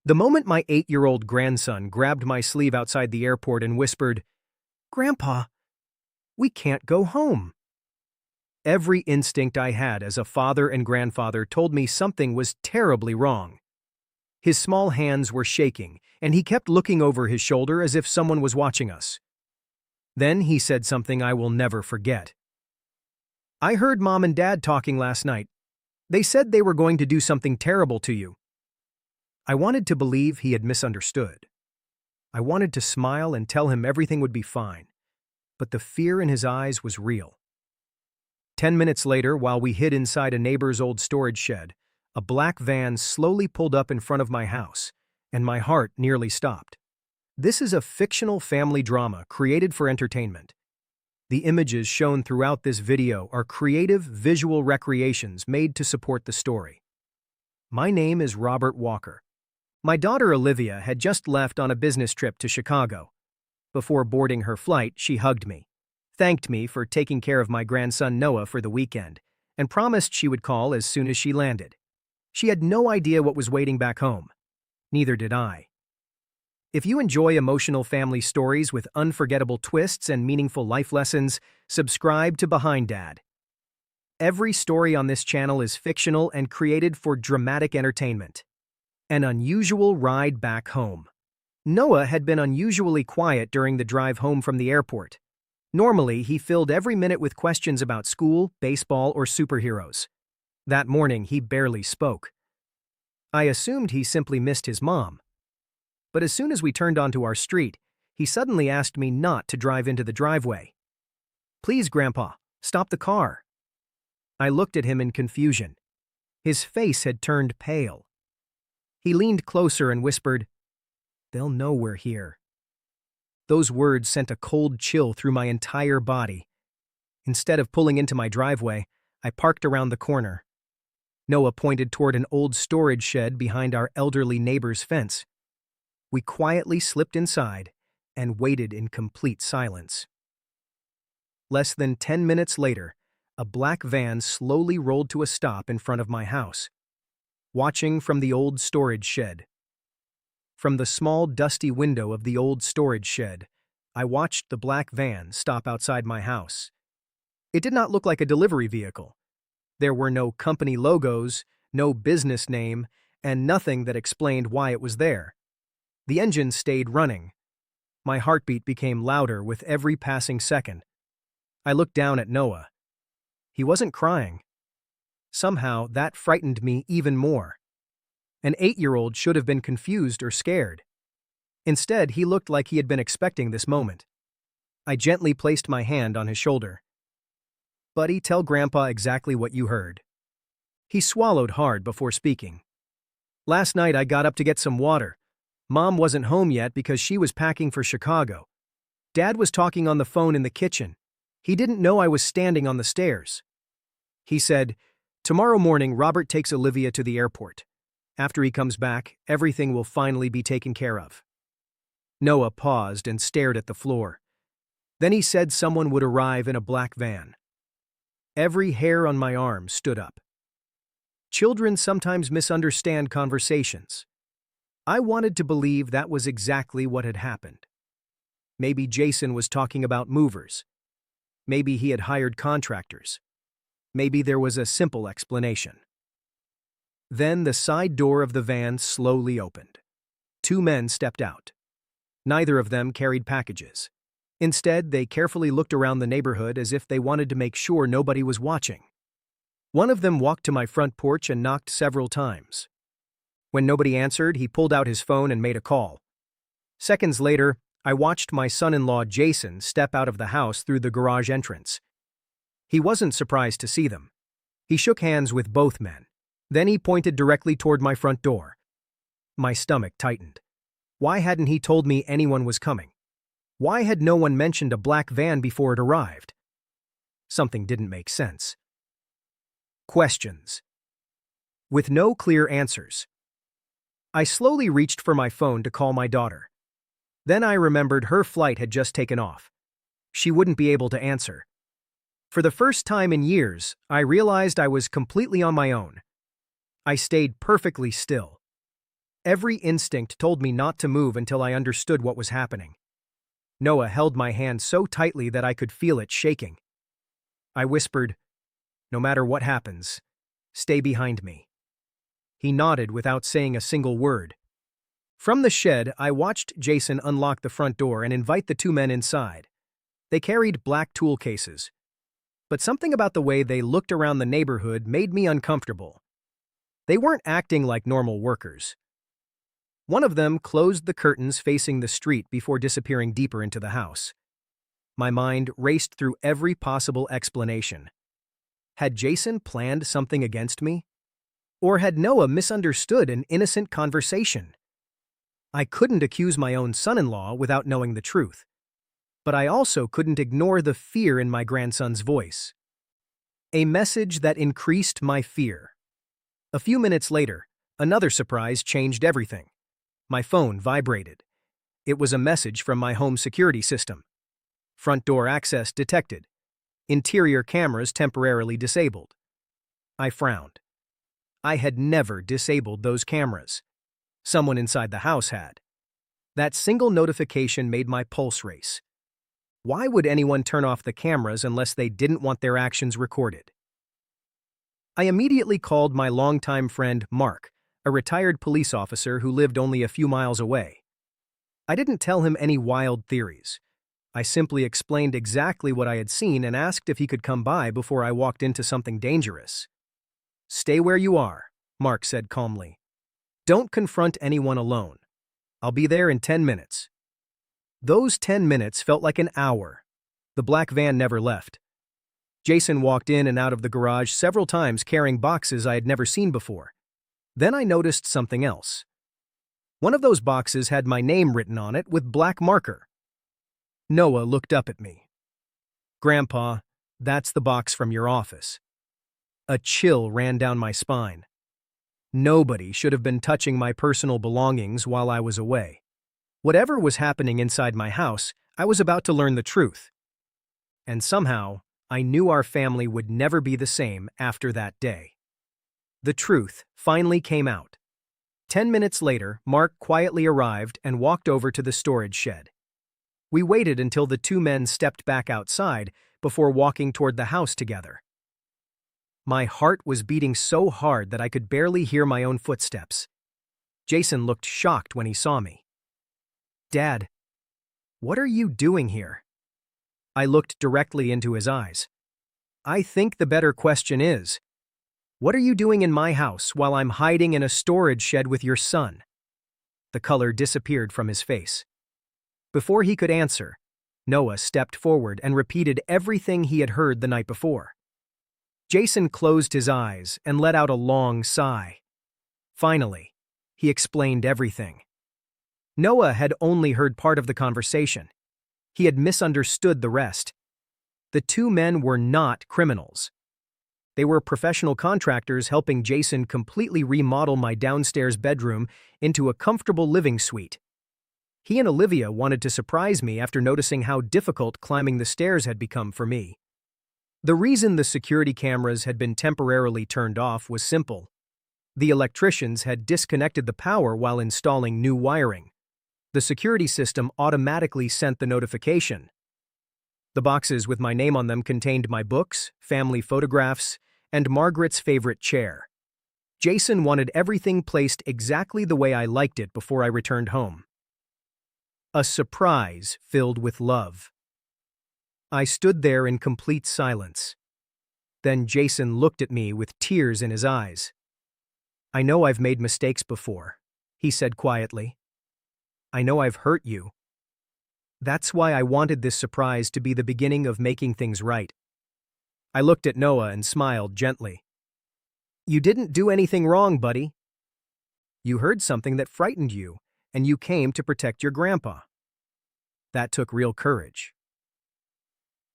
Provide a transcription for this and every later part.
The moment my 8-year-old grandson grabbed my sleeve outside the airport and whispered, "Grandpa, we can't go home." Every instinct I had as a father and grandfather told me something was terribly wrong. His small hands were shaking, and he kept looking over his shoulder as if someone was watching us. Then he said something I will never forget. "I heard Mom and Dad talking last night. They said they were going to do something terrible to you." I wanted to believe he had misunderstood. I wanted to smile and tell him everything would be fine, but the fear in his eyes was real. 10 minutes later, while we hid inside a neighbor's old storage shed, a black van slowly pulled up in front of my house, and my heart nearly stopped. This is a fictional family drama created for entertainment. The images shown throughout this video are creative visual recreations made to support the story. My name is Robert Walker. My daughter Olivia had just left on a business trip to Chicago. Before boarding her flight, she hugged me, thanked me for taking care of my grandson Noah for the weekend, and promised she would call as soon as she landed. She had no idea what was waiting back home. Neither did I. If you enjoy emotional family stories with unforgettable twists and meaningful life lessons, subscribe to Behind Dad. Every story on this channel is fictional and created for dramatic entertainment. An unusual ride back home. Noah had been unusually quiet during the drive home from the airport. Normally, he filled every minute with questions about school, baseball, or superheroes. That morning, he barely spoke. I assumed he simply missed his mom. But as soon as we turned onto our street, he suddenly asked me not to drive into the driveway. "Please, Grandpa, stop the car." I looked at him in confusion. His face had turned pale. He leaned closer and whispered, "They'll know we're here." Those words sent a cold chill through my entire body. Instead of pulling into my driveway, I parked around the corner. Noah pointed toward an old storage shed behind our elderly neighbor's fence. We quietly slipped inside and waited in complete silence. Less than 10 minutes later, a black van slowly rolled to a stop in front of my house. Watching from the old storage shed. From the small, dusty window of the old storage shed, I watched the black van stop outside my house. It did not look like a delivery vehicle. There were no company logos, no business name, and nothing that explained why it was there. The engine stayed running. My heartbeat became louder with every passing second. I looked down at Noah. He wasn't crying. Somehow, that frightened me even more. An 8-year-old should have been confused or scared. Instead, he looked like he had been expecting this moment. I gently placed my hand on his shoulder. "Buddy, tell Grandpa exactly what you heard." He swallowed hard before speaking. "Last night I got up to get some water. Mom wasn't home yet because she was packing for Chicago. Dad was talking on the phone in the kitchen. He didn't know I was standing on the stairs. He said, 'Tomorrow morning, Robert takes Olivia to the airport. After he comes back, everything will finally be taken care of.'" Noah paused and stared at the floor. Then he said someone would arrive in a black van. Every hair on my arm stood up. Children sometimes misunderstand conversations. I wanted to believe that was exactly what had happened. Maybe Jason was talking about movers. Maybe he had hired contractors. Maybe there was a simple explanation. Then the side door of the van slowly opened. 2 men stepped out. Neither of them carried packages. Instead, they carefully looked around the neighborhood as if they wanted to make sure nobody was watching. One of them walked to my front porch and knocked several times. When nobody answered, he pulled out his phone and made a call. Seconds later, I watched my son-in-law Jason step out of the house through the garage entrance. He wasn't surprised to see them. He shook hands with both men. Then he pointed directly toward my front door. My stomach tightened. Why hadn't he told me anyone was coming? Why had no one mentioned a black van before it arrived? Something didn't make sense. Questions. With no clear answers. I slowly reached for my phone to call my daughter. Then I remembered her flight had just taken off. She wouldn't be able to answer. For the first time in years, I realized I was completely on my own. I stayed perfectly still. Every instinct told me not to move until I understood what was happening. Noah held my hand so tightly that I could feel it shaking. I whispered, "No matter what happens, stay behind me." He nodded without saying a single word. From the shed, I watched Jason unlock the front door and invite the two men inside. They carried black tool cases, but something about the way they looked around the neighborhood made me uncomfortable. They weren't acting like normal workers. One of them closed the curtains facing the street before disappearing deeper into the house. My mind raced through every possible explanation. Had Jason planned something against me? Or had Noah misunderstood an innocent conversation? I couldn't accuse my own son-in-law without knowing the truth. But I also couldn't ignore the fear in my grandson's voice. A message that increased my fear. A few minutes later, another surprise changed everything. My phone vibrated. It was a message from my home security system. Front door access detected. Interior cameras temporarily disabled. I frowned. I had never disabled those cameras. Someone inside the house had. That single notification made my pulse race. Why would anyone turn off the cameras unless they didn't want their actions recorded? I immediately called my longtime friend Mark, a retired police officer who lived only a few miles away. I didn't tell him any wild theories. I simply explained exactly what I had seen and asked if he could come by before I walked into something dangerous. "Stay where you are," Mark said calmly. "Don't confront anyone alone. I'll be there in 10 minutes. Those 10 minutes felt like an hour. The black van never left. Jason walked in and out of the garage several times carrying boxes I had never seen before. Then I noticed something else. One of those boxes had my name written on it with black marker. Noah looked up at me. "Grandpa, that's the box from your office." A chill ran down my spine. Nobody should have been touching my personal belongings while I was away. Whatever was happening inside my house, I was about to learn the truth. And somehow, I knew our family would never be the same after that day. The truth finally came out. 10 minutes later, Mark quietly arrived and walked over to the storage shed. We waited until the two men stepped back outside before walking toward the house together. My heart was beating so hard that I could barely hear my own footsteps. Jason looked shocked when he saw me. "Dad, what are you doing here?" I looked directly into his eyes. "I think the better question is, what are you doing in my house while I'm hiding in a storage shed with your son?" The color disappeared from his face. Before he could answer, Noah stepped forward and repeated everything he had heard the night before. Jason closed his eyes and let out a long sigh. Finally, he explained everything. Noah had only heard part of the conversation. He had misunderstood the rest. The two men were not criminals. They were professional contractors helping Jason completely remodel my downstairs bedroom into a comfortable living suite. He and Olivia wanted to surprise me after noticing how difficult climbing the stairs had become for me. The reason the security cameras had been temporarily turned off was simple. The electricians had disconnected the power while installing new wiring. The security system automatically sent the notification. The boxes with my name on them contained my books, family photographs, and Margaret's favorite chair. Jason wanted everything placed exactly the way I liked it before I returned home. A surprise filled with love. I stood there in complete silence. Then Jason looked at me with tears in his eyes. "I know I've made mistakes before," he said quietly. "I know I've hurt you. That's why I wanted this surprise to be the beginning of making things right." I looked at Noah and smiled gently. "You didn't do anything wrong, buddy. You heard something that frightened you, and you came to protect your grandpa. That took real courage."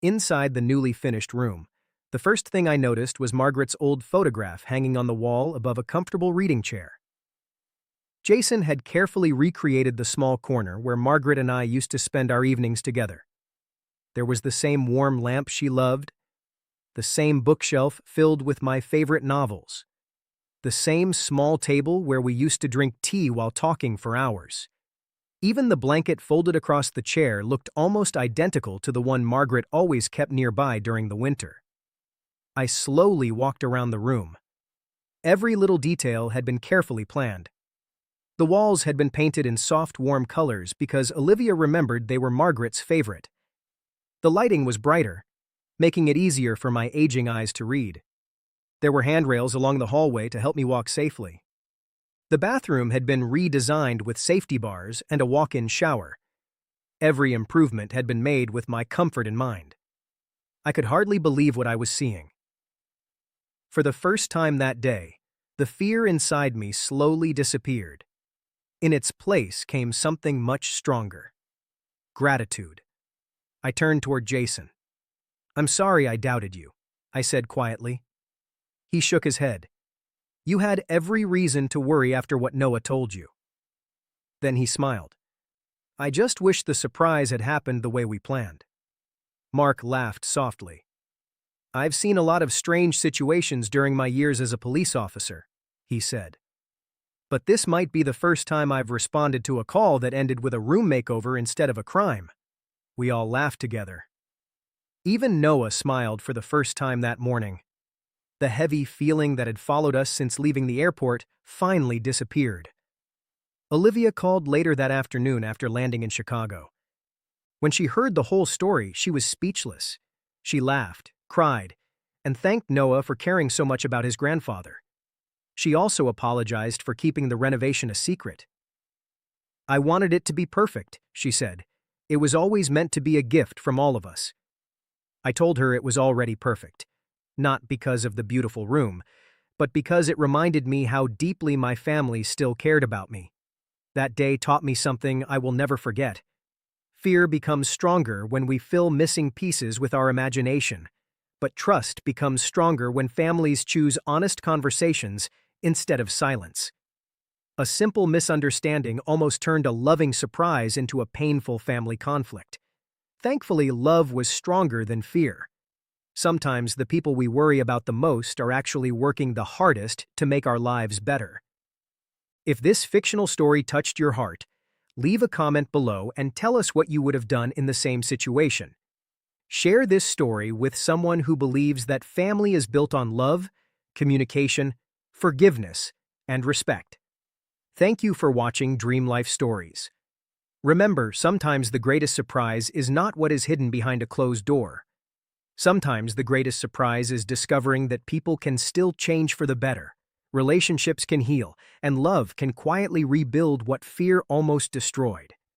Inside the newly finished room, the first thing I noticed was Margaret's old photograph hanging on the wall above a comfortable reading chair. Jason had carefully recreated the small corner where Margaret and I used to spend our evenings together. There was the same warm lamp she loved, the same bookshelf filled with my favorite novels, the same small table where we used to drink tea while talking for hours. Even the blanket folded across the chair looked almost identical to the one Margaret always kept nearby during the winter. I slowly walked around the room. Every little detail had been carefully planned. The walls had been painted in soft, warm colors because Olivia remembered they were Margaret's favorite. The lighting was brighter, making it easier for my aging eyes to read. There were handrails along the hallway to help me walk safely. The bathroom had been redesigned with safety bars and a walk-in shower. Every improvement had been made with my comfort in mind. I could hardly believe what I was seeing. For the first time that day, the fear inside me slowly disappeared. In its place came something much stronger. Gratitude. I turned toward Jason. "I'm sorry I doubted you," I said quietly. He shook his head. "You had every reason to worry after what Noah told you." Then he smiled. "I just wish the surprise had happened the way we planned." Mark laughed softly. "I've seen a lot of strange situations during my years as a police officer," he said. "But this might be the first time I've responded to a call that ended with a room makeover instead of a crime." We all laughed together. Even Noah smiled for the first time that morning. The heavy feeling that had followed us since leaving the airport finally disappeared. Olivia called later that afternoon after landing in Chicago. When she heard the whole story, she was speechless. She laughed, cried, and thanked Noah for caring so much about his grandfather. She also apologized for keeping the renovation a secret. "I wanted it to be perfect," she said. "It was always meant to be a gift from all of us." I told her it was already perfect, not because of the beautiful room, but because it reminded me how deeply my family still cared about me. That day taught me something I will never forget. Fear becomes stronger when we fill missing pieces with our imagination, but trust becomes stronger when families choose honest conversations instead of silence. A simple misunderstanding almost turned a loving surprise into a painful family conflict. Thankfully, love was stronger than fear. Sometimes the people we worry about the most are actually working the hardest to make our lives better. If this fictional story touched your heart, leave a comment below and tell us what you would have done in the same situation. Share this story with someone who believes that family is built on love, communication, forgiveness, and respect. Thank you for watching Dream Life Stories. Remember, sometimes the greatest surprise is not what is hidden behind a closed door. Sometimes the greatest surprise is discovering that people can still change for the better, relationships can heal, and love can quietly rebuild what fear almost destroyed.